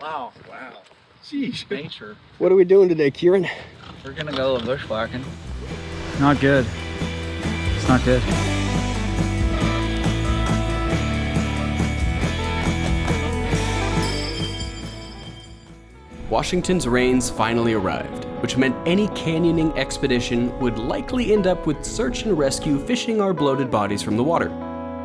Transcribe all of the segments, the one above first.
Wow. Wow. Jeez. Nature. What are we doing today, Kieran? We're gonna go bushwhacking. Not good. It's not good. Washington's rains finally arrived, which meant any canyoning expedition would likely end up with search and rescue fishing our bloated bodies from the water.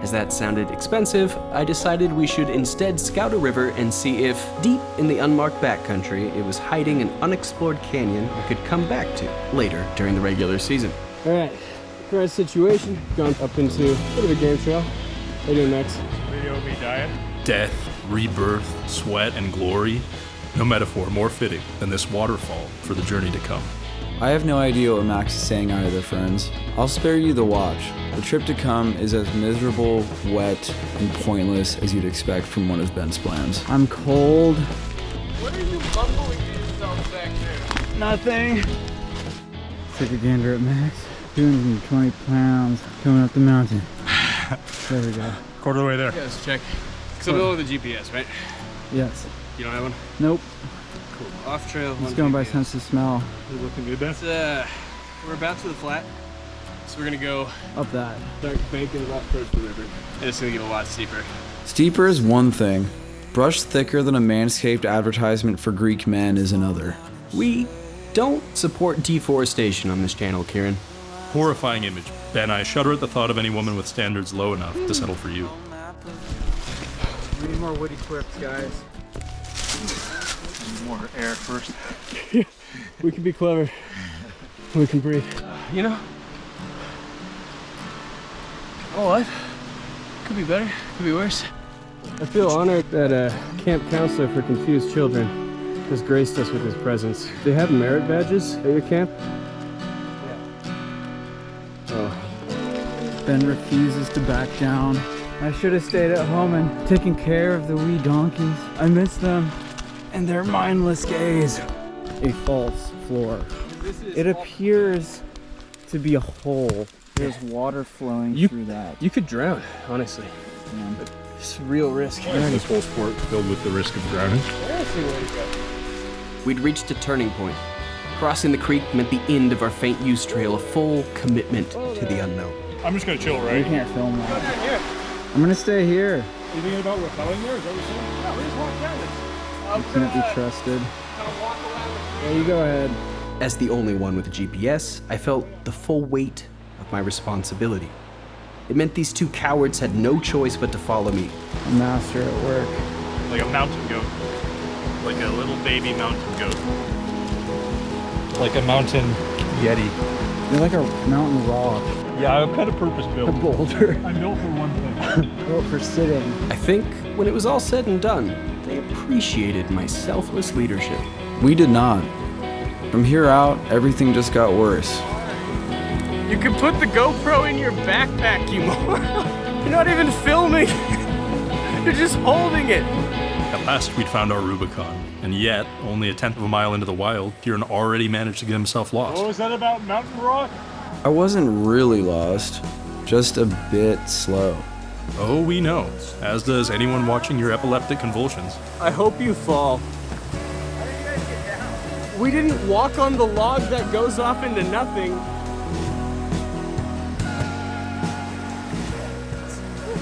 As that sounded expensive, I decided we should instead scout a river and see if, deep in the unmarked backcountry, it was hiding an unexplored canyon we could come back to later during the regular season. All right, current situation, gone up into a bit of a game trail. How you doing, Max? Video of me dying. Death, rebirth, sweat, and glory. No metaphor more fitting than this waterfall for the journey to come. I have no idea what Max is saying either, friends. I'll spare you the watch. The trip to come is as miserable, wet, and pointless as you'd expect from one of Ben's plans. I'm cold. What are you mumbling to yourself back there? Nothing. Take a gander at Max. 220 pounds coming up the mountain. There we go. Quarter of the way there. Yeah, let's check. So the GPS, right? Yes. You don't have one? Nope. Cool. Off trail. It's going by sense of smell. You looking good there? It's, we're about to the flat, so we're gonna go Up that. start banking up towards the river. And it's gonna get a lot steeper. Steeper is one thing. Brush thicker than a manscaped advertisement for Greek men is another. We don't support deforestation on this channel, Kieran. Horrifying image. Ben, I shudder at the thought of any woman with standards low enough to settle for you. We need more woody quips, guys. More air first. We can be clever. We can breathe. You know? Oh, what? Could be better. Could be worse. I feel honored that a camp counselor for confused children has graced us with his presence. Do they have merit badges at your camp? Oh. Ben refuses to back down. I should have stayed at home and taken care of the wee donkeys. I miss them and their mindless gaze. A false floor. It appears to be a hole. There's water flowing through that. You could drown, honestly. Yeah. It's a real risk. This whole sport filled with the risk of drowning. We'd reached a turning point. Crossing the creek meant the end of our faint use trail, a full commitment to the unknown. I'm just gonna chill, We right? can't film that. I'm gonna stay here. You thinking about rappelling there? Is that what you're saying? No, we just walk down this. You can't be trusted. Yeah, you go ahead. As the only one with a GPS, I felt the full weight of my responsibility. It meant these two cowards had no choice but to follow me. A master at work. Like a mountain goat. Like a little baby mountain goat. Like a mountain yeti. You're like a mountain rock. Yeah, I'm kind of purpose A built. boulder. I'm built for one thing. Built for sitting. I think when it was all said and done, they appreciated my selfless leadership. We did not. From here out, everything just got worse. You can put the GoPro in your backpack, you moron. You're not even filming. You're just holding it. At last, we'd found our Rubicon. And yet, only a tenth of a mile into the wild, Kieran already managed to get himself lost. What was that about mountain rock? I wasn't really lost, just a bit slow. Oh, we know. As does anyone watching your epileptic convulsions. I hope you fall. We didn't walk on the log that goes off into nothing.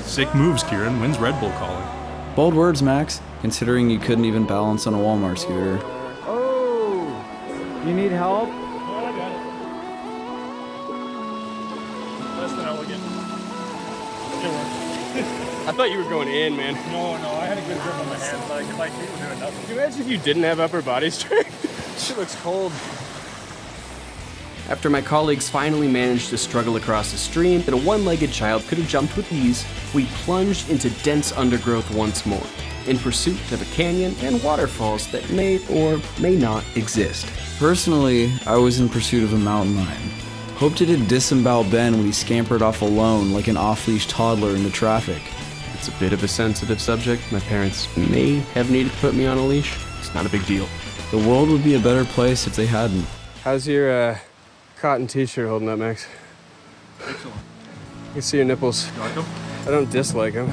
Sick moves, Kieran. When's Red Bull calling? Bold words, Max, considering you couldn't even balance on a Walmart scooter. Oh, you need help? Oh, I got it. Less than elegant. It worked. I thought you were going in, man. No, I had a good grip on my hands. Like, my feet were doing nothing. Can you imagine if you didn't have upper body strength? Shit looks cold. After my colleagues finally managed to struggle across a stream that a one-legged child could have jumped with ease, we plunged into dense undergrowth once more, in pursuit of a canyon and waterfalls that may or may not exist. Personally, I was in pursuit of a mountain lion. Hoped it'd disembowel Ben when he scampered off alone like an off-leash toddler into traffic. It's a bit of a sensitive subject. My parents may have needed to put me on a leash. It's not a big deal. The world would be a better place if they hadn't. How's your cotton t-shirt holding up, Max? Excellent. I can see your nipples. You like them? I don't dislike them.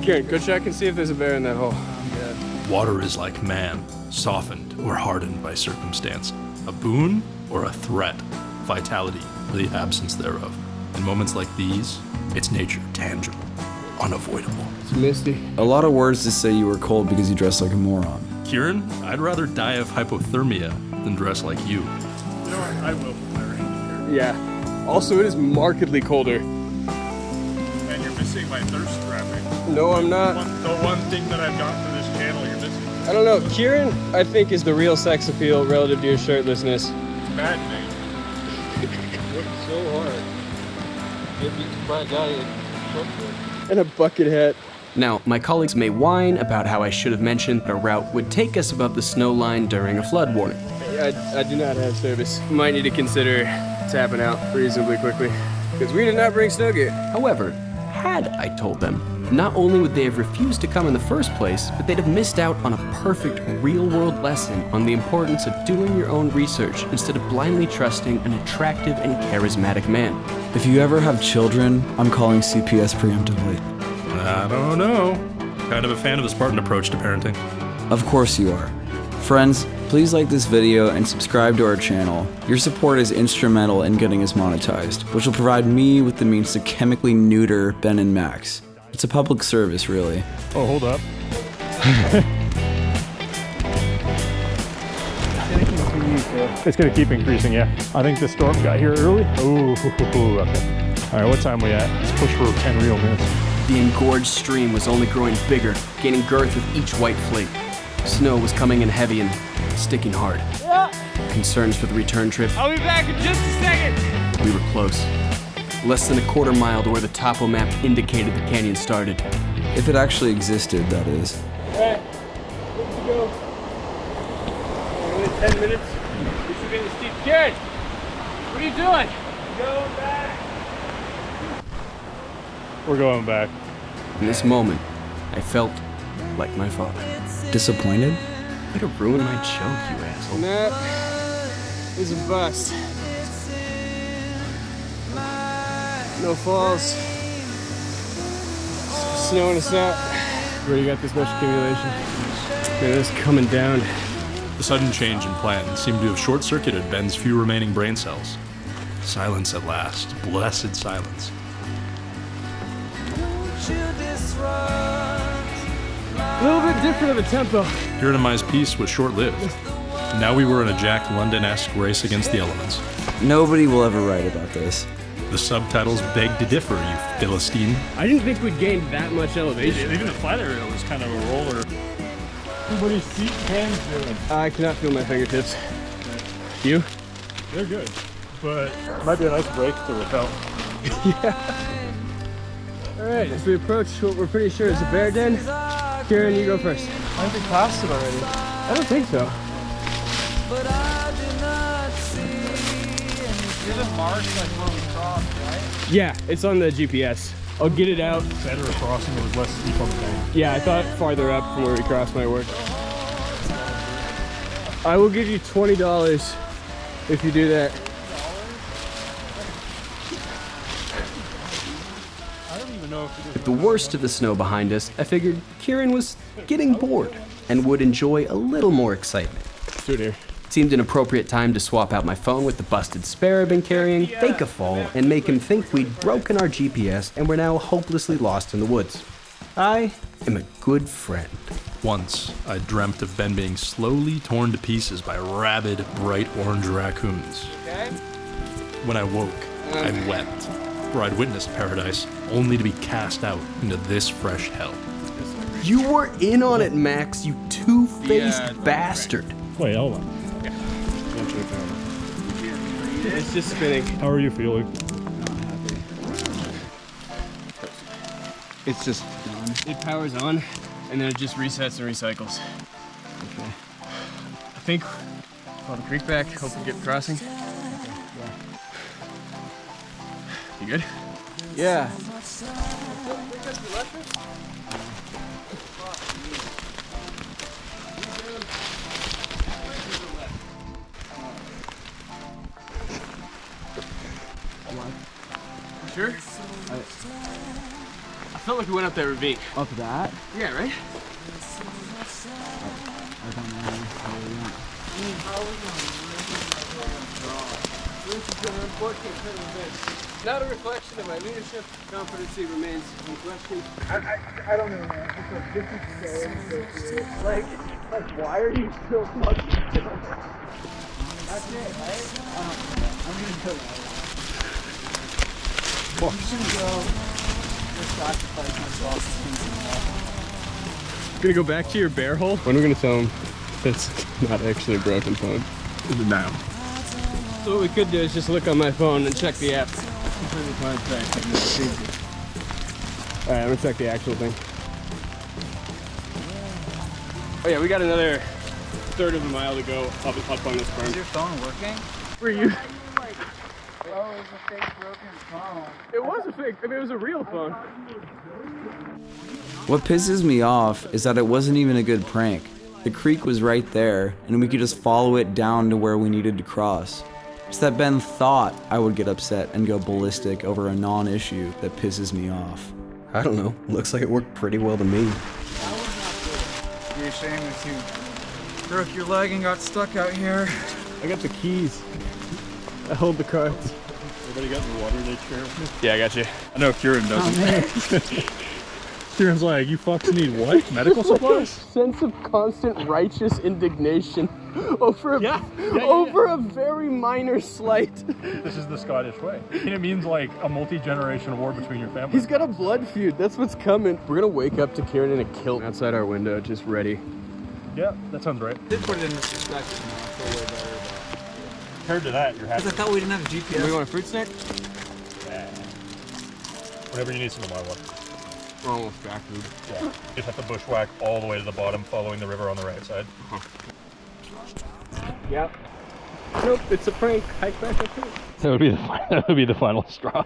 Kieran, go check and see if there's a bear in that hole. I'm good. Water is like man, softened or hardened by circumstance. A boon or a threat, vitality or the absence thereof. In moments like these, it's nature, tangible, unavoidable. It's misty. A lot of words to say you were cold because you dressed like a moron. Kieran, I'd rather die of hypothermia than dress like you. You know what? I will put my rain Yeah. Also, it is markedly colder. here. And you're missing my thirst trapping. No, I'm not. The one thing that I've got for this channel you're missing. I don't know. Kieran, I think, is the real sex appeal relative to your shirtlessness. Bad thing. Worked so hard. Get beaten by a guy in shortcut. And a bucket hat. Now, my colleagues may whine about how I should have mentioned that a route would take us above the snow line during a flood warning. I do not have service. Might need to consider tapping out reasonably quickly. Because we did not bring snow gear. However, had I told them, not only would they have refused to come in the first place, but they'd have missed out on a perfect real-world lesson on the importance of doing your own research instead of blindly trusting an attractive and charismatic man. If you ever have children, I'm calling CPS preemptively. I don't know. Kind of a fan of the Spartan approach to parenting. Of course you are. Friends, please like this video and subscribe to our channel. Your support is instrumental in getting us monetized, which will provide me with the means to chemically neuter Ben and Max. It's a public service, really. Oh, hold up. It's gonna keep increasing, yeah. I think the storm got here early. Ooh, okay. All right, what time we at? Let's push for 10 real minutes. The engorged stream was only growing bigger, gaining girth with each white flake. Snow was coming in heavy and sticking hard. Yeah. Concerns for the return trip. I'll be back in just a second. We were close. Less than a quarter mile to where the topo map indicated the canyon started. If it actually existed, that is. Alright, good to go. Only 10 minutes. This should be the steep. Kieran, what are you doing? Going back. We're going back. In this moment, I felt like my father. Disappointed? Way to ruin my joke, you asshole. That is a bust. No falls. Snow in the south. Already got this much accumulation. Man, it's coming down. The sudden change in plan seemed to have short-circuited Ben's few remaining brain cells. Silence at last. Blessed silence. A little bit different of a tempo. Kieran and Mai's peace was short-lived. Now we were in a Jack London-esque race against the elements. Nobody will ever write about this. The subtitles beg to differ, you Philistine. I didn't think we'd gain that much elevation. Even the flight area was kind of a roller. What are your seat hands doing? I cannot feel my fingertips. You? They're good, but it might be a nice break to repel. Yeah. Alright, as we approach what we're pretty sure is a bear den, Kieran, you go first. I think we passed it already. I don't think so. Is it marked like where we crossed, right? Yeah, it's on the GPS. I'll get it out. Better crossing, it was less steep on the bank. Yeah, I thought farther up from where we crossed might work. I will give you $20 if you do that. I don't even know if it is. With the worst of the snow behind us, I figured Kieran was getting bored and would enjoy a little more excitement. Let's do it here. It seemed an appropriate time to swap out my phone with the busted spare I've been carrying, fake a fall, and make him think we'd broken our GPS and were now hopelessly lost in the woods. I am a good friend. Once, I dreamt of Ben being slowly torn to pieces by rabid, bright orange raccoons. Okay. When I woke, I wept, for I'd witnessed paradise, only to be cast out into this fresh hell. You were in on it, Max, you two-faced bastard. Wait, hold on. It's just spinning. How are you feeling? It's just on. It powers on, and then it just resets and recycles. Okay. I think we'll have a creek back. Hope we get crossing. You good? Yeah. Sure? I felt like we went up that ravine. Up that? Yeah, right? This has been an unfortunate turn of events. Not a reflection of my leadership. Competency remains unquestioned. I don't know, man. This is so inappropriate. Like, why are you still fucking doing it? That's it, right? I'm gonna go. I'm just gonna go. Just sacrifice myself. Gonna go back to your bear hole? When are we gonna tell him that's not actually a broken phone? Now. So what we could do is just look on my phone and check the app. Alright, I'm gonna check the actual thing. Oh yeah, we got another third of a mile to go up on this farm. Is your phone working? Were you? Oh, it's a fake broken phone. It was a fake. I mean, it was a real phone. What pisses me off is that it wasn't even a good prank. The creek was right there, and we could just follow it down to where we needed to cross. It's that Ben thought I would get upset and go ballistic over a non-issue that pisses me off. I don't know. Looks like it worked pretty well to me. It'd be a shame if you broke your leg and got stuck out here. I got the keys. I hold the cards. Everybody got the water they share with me? Yeah, I got you. I know Kieran doesn't. Kieran's like, you fucks need what? Medical supplies? Sense of constant righteous indignation over a very minor slight. This is the Scottish way. And it means like a multi-generational war between your families. He's got a blood feud. That's what's coming. We're gonna wake up to Kieran in a kilt outside our window, just ready. Yeah, that sounds right. Did put it in this perspective now. I feel way better. Compared to that, you're happy. Because I thought we didn't have a GPS. We want a fruit snack? Yeah. Whenever you need some of my water. We're almost back, dude. Yeah. You just have to bushwhack all the way to the bottom, following the river on the right side. Yep. Nope, it's a prank. Hike back up here. That would be the final straw.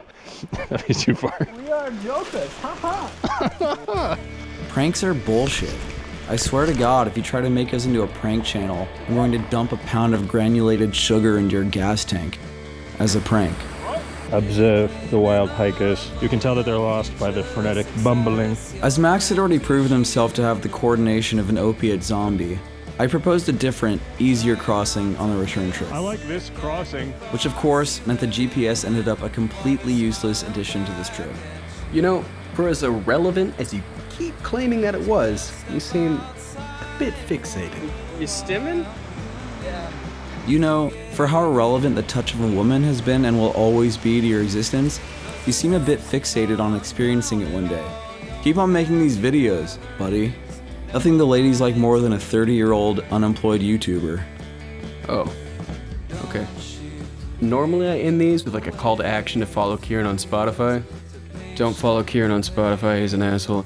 That'd be too far. We are jokers. Ha Pranks are bullshit. I swear to God, if you try to make us into a prank channel, I'm going to dump a pound of granulated sugar into your gas tank. As a prank. Observe the wild hikers. You can tell that they're lost by the frenetic bumbling. As Max had already proven himself to have the coordination of an opiate zombie, I proposed a different, easier crossing on the return trip. I like this crossing. Which of course meant the GPS ended up a completely useless addition to this trip. You know, for as irrelevant as you keep claiming that it was, you seem a bit fixated. You stimming? You know, for how irrelevant the touch of a woman has been and will always be to your existence, you seem a bit fixated on experiencing it one day. Keep on making these videos, buddy. Nothing the ladies like more than a 30-year-old unemployed YouTuber. Oh, okay. Normally I end these with like a call to action to follow Kieran on Spotify. Don't follow Kieran on Spotify, he's an asshole.